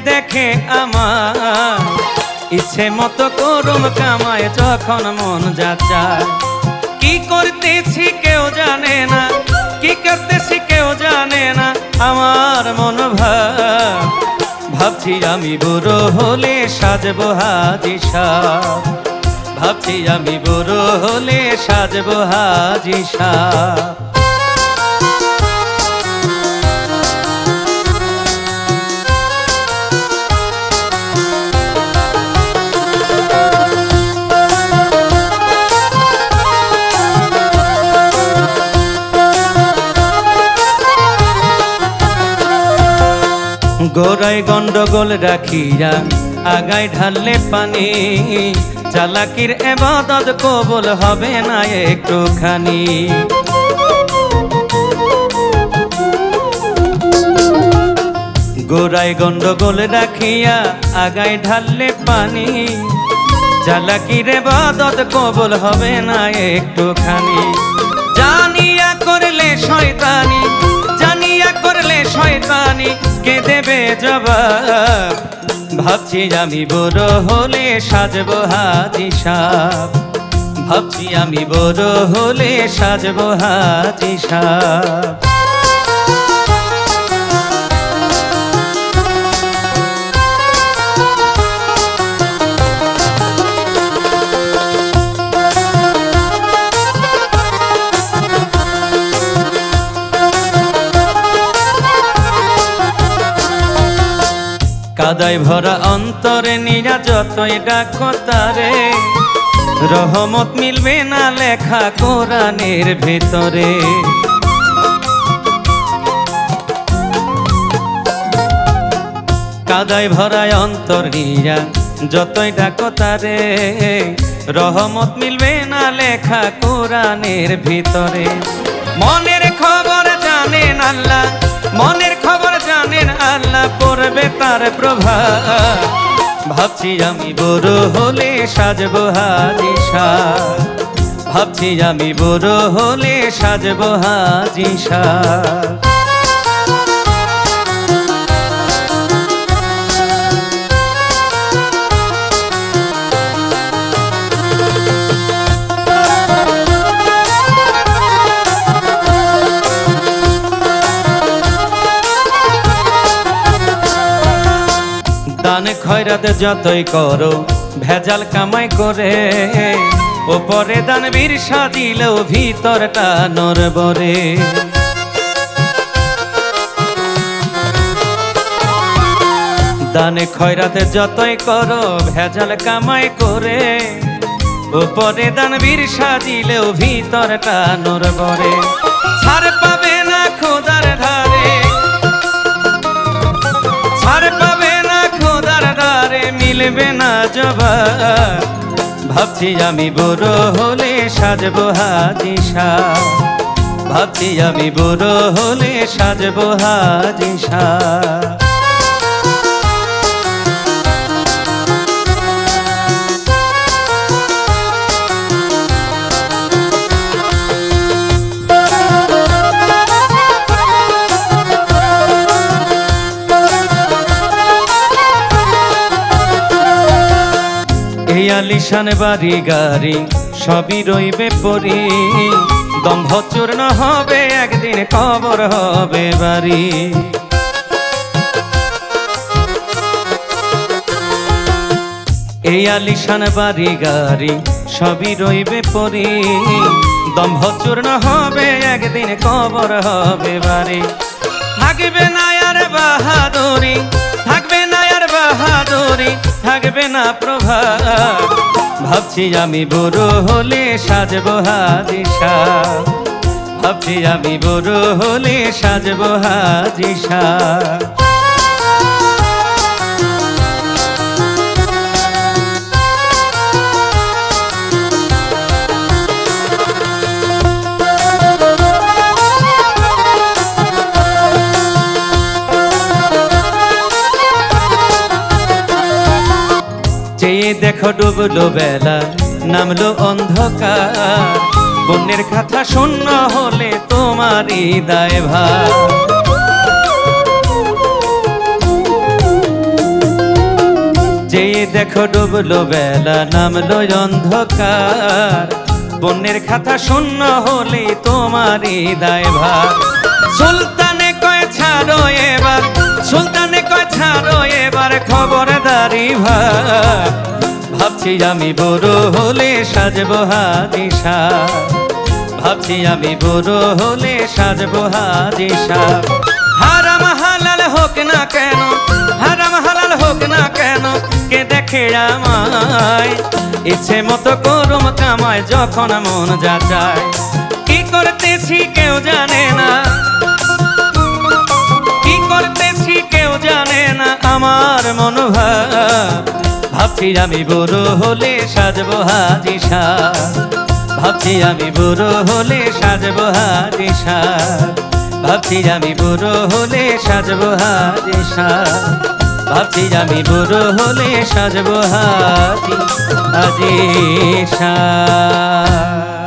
দেখে আমার ইচ্ছে মতো করুম কামায় যখন মন যা চায়। কি করতেছি কেউ জানে না, কি করতেছি কেউ জানে না আমার মন ভাবছি আমি বুড়ো হলে সাজবো হাজি সাহ, ভাবছি আমি বুড়ো হলে সাজবো হাজি সাহ। গোড়ায় গন্ডগোল রাখিয়া আগায় ঢাললে পানি, চালাকির ইবাদত কবুল হবে না একটুখানি। গোড়ায় গন্ডগোল রাখিয়া আগায় ঢাললে পানি, চালাকির ইবাদত কবুল হবে না একটুখানি। জানিয়া করলে শয়তানি, জানিয়া করলে শয়তানি কে দেবে জবাব। ভাবছি আমি বড় হলে সাজবো হাজি সাহ, ভাবছি আমি বড় হলে সাজবো হাজি সাহ। কাদায় ভরা অন্তরে নিয়া যতই ডাকো তারে, রহমত মিলবে না লেখা কোরআনের ভেতরে। কাদায় ভরা অন্তর নিয়া যতই ডাকো তারে, রহমত মিলবে না লেখা কোরআনের ভিতরে। মনের খবর জানেন আল্লাহ, মনের খবর জানেন আল্লাহ, পড়বে তার প্রভাব। ভাবছি আমি বড় হলে সাজবো হাজি সাহ, ভাবছি আমি বড় হলে সাজবো হাজি সাহ। দান খয়রাত যতই করো ভেজাল কামাই করে, ওপরে দানবীর সাজিলেও ভিতরটা নরবরে। দান খয়রাত যতই করো ভেজাল কামাই করে, ওপরে দানবীর সাজিলেও ভিতরটা নরবরে। ছাড় পাবে না খোদার ধারে, ছাড় পাবে না খোদার ধারে, মিলবে না জবাব। ভাবছি আমি বড় হলে সাজবো হাজি সাহ, ভাবছি আমি বড় হলে সাজবো হাজি সাহ। এই আলিশান বাড়ি গাড়ি সবই রইবে পরি, দম্ভ চূর্ণ হবে একদিন কবর হবে বাড়ি। এই আলিশান বাড়ি গাড়ি সবই রইবে পরি, দম্ভ চূর্ণ হবে একদিন কবর হবে বাড়ি। থাকবে না আর বাহাদুরি, থাকবে না আর বাহাদুরি, থাকবে না প্রভাব। ভাবছি আমি বড় হলে সাজবো হাজি সাহ, ভাবছি আমি বড় হলে সাজবো হাজি সাহ। চেয়ে দেখো ডুবলো বেলা, নামলো অন্ধকার, বন্যের কথা শূন্য হলে তোমারই দায়ভার। এই দেখো ডুবলো বেলা নামলো অন্ধকার, বন্যের খাতা শূন্য হলে তোমারই দায়ভার। সুলতানে কয় ছাড়ো এবার, সুলতানে কয় ছাড়ো এবার খবরদারি ভার। ভাবছি আমি বড় হলে সাজবো হাজি সাহ, ভাবছি আমি বড় হলে সাজবো হাজি সাহ। হারাম হালাল হোক না কেন, হারাম হালাল হোক না কেন, কে দেখে আমায় ইচ্ছে মতো করুম কামায় যখন মন যা চায়। কি করতেছি কেউ জানে না, কি করতেছি কেউ জানে না আমার মনোভাব। ভাবছি আমি বড় হলে সাজবো হাজি সাহ, ভাবছি আমি বড় হলে সাজবো হাজি সাহ, ভাবছি আমি বড় হলে সাজবো হাজি সাহ, ভাবছি আমি বড় হলে সাজবো হাজি সাহ।